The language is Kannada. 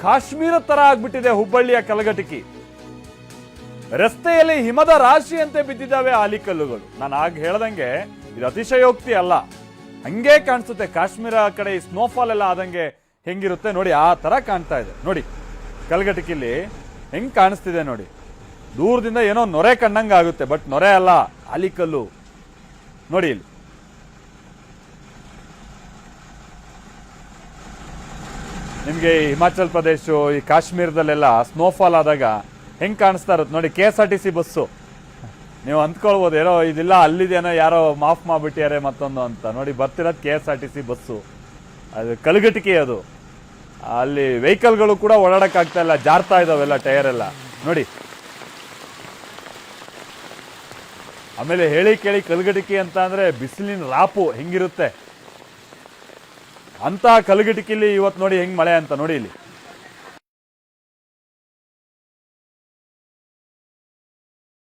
ಕಾಶ್ಮೀರ ತರ ಆಗ್ಬಿಟ್ಟಿದೆ ಹುಬ್ಬಳ್ಳಿಯ ಕಲಘಟಕಿ. ರಸ್ತೆಯಲ್ಲಿ ಹಿಮದ ರಾಶಿಯಂತೆ ಬಿದ್ದಿದ್ದಾವೆ ಆಲಿಕಲ್ಲುಗಳು. ನಾನು ಆಗ ಹೇಳ್ದಂಗೆ ಇದು ಅತಿಶಯೋಕ್ತಿ ಅಲ್ಲ, ಹಂಗೆ ಕಾಣಿಸುತ್ತೆ. ಕಾಶ್ಮೀರ ಕಡೆ ಈ ಸ್ನೋಫಾಲ್ ಎಲ್ಲ ಆದಂಗೆ ಹೆಂಗಿರುತ್ತೆ ನೋಡಿ, ಆ ತರ ಕಾಣ್ತಾ ಇದೆ ನೋಡಿ. ಕಲಘಟಕಿಲಿ ಹೆಂಗ್ ಕಾಣಿಸ್ತಿದೆ ನೋಡಿ, ದೂರದಿಂದ ಏನೋ ನೊರೆ ಕಣ್ಣಂಗ ಆಗುತ್ತೆ, ಬಟ್ ನೊರೆ ಅಲ್ಲ, ಆಲಿಕಲ್ಲು ನೋಡಿ. ಇಲ್ಲಿ ನಿಮ್ಗೆ ಈ ಹಿಮಾಚಲ್ ಪ್ರದೇಶ, ಈ ಕಾಶ್ಮೀರದಲ್ಲೆಲ್ಲ ಸ್ನೋಫಾಲ್ ಆದಾಗ ಹೆಂಗ್ ಕಾಣಿಸ್ತಾ ಇರುತ್ತೆ ನೋಡಿ. KSRTC ಬಸ್ಸು, ನೀವು ಅಂದ್ಕೊಳ್ಬೋದು ಏನೋ ಇದಿಲ್ಲ ಅಲ್ಲಿದೇನೋ ಯಾರೋ ಮಾಫ್ ಮಾಡ್ಬಿಟ್ಟಿದ್ದಾರೆ ಮತ್ತೊಂದು ಅಂತ. ನೋಡಿ ಬರ್ತಿರೋದು KSRTC ಬಸ್ಸು, ಅದು ಕಲಘಟಕಿ. ಅದು ಅಲ್ಲಿ ವೆಹಿಕಲ್ಗಳು ಕೂಡ ಓಡಾಡಕ್ಕಾಗ್ತಾ ಇಲ್ಲ, ಜಾರ್ತಾ ಇದಾವೆಲ್ಲ ಟೈರ್ ಎಲ್ಲ ನೋಡಿ. ಆಮೇಲೆ ಹೇಳಿ ಕೇಳಿ ಕಲಘಟಕಿ ಅಂತ ಅಂದ್ರೆ ಬಿಸಿಲಿನ ರಾಪು ಹೆಂಗಿರುತ್ತೆ ಅಂತ. ಕಲಘಟಕಿಲಿ ಇವತ್ತು ನೋಡಿ ಹೆಂಗ್ ಮಳೆ ಅಂತ ನೋಡಿ ಇಲ್ಲಿ.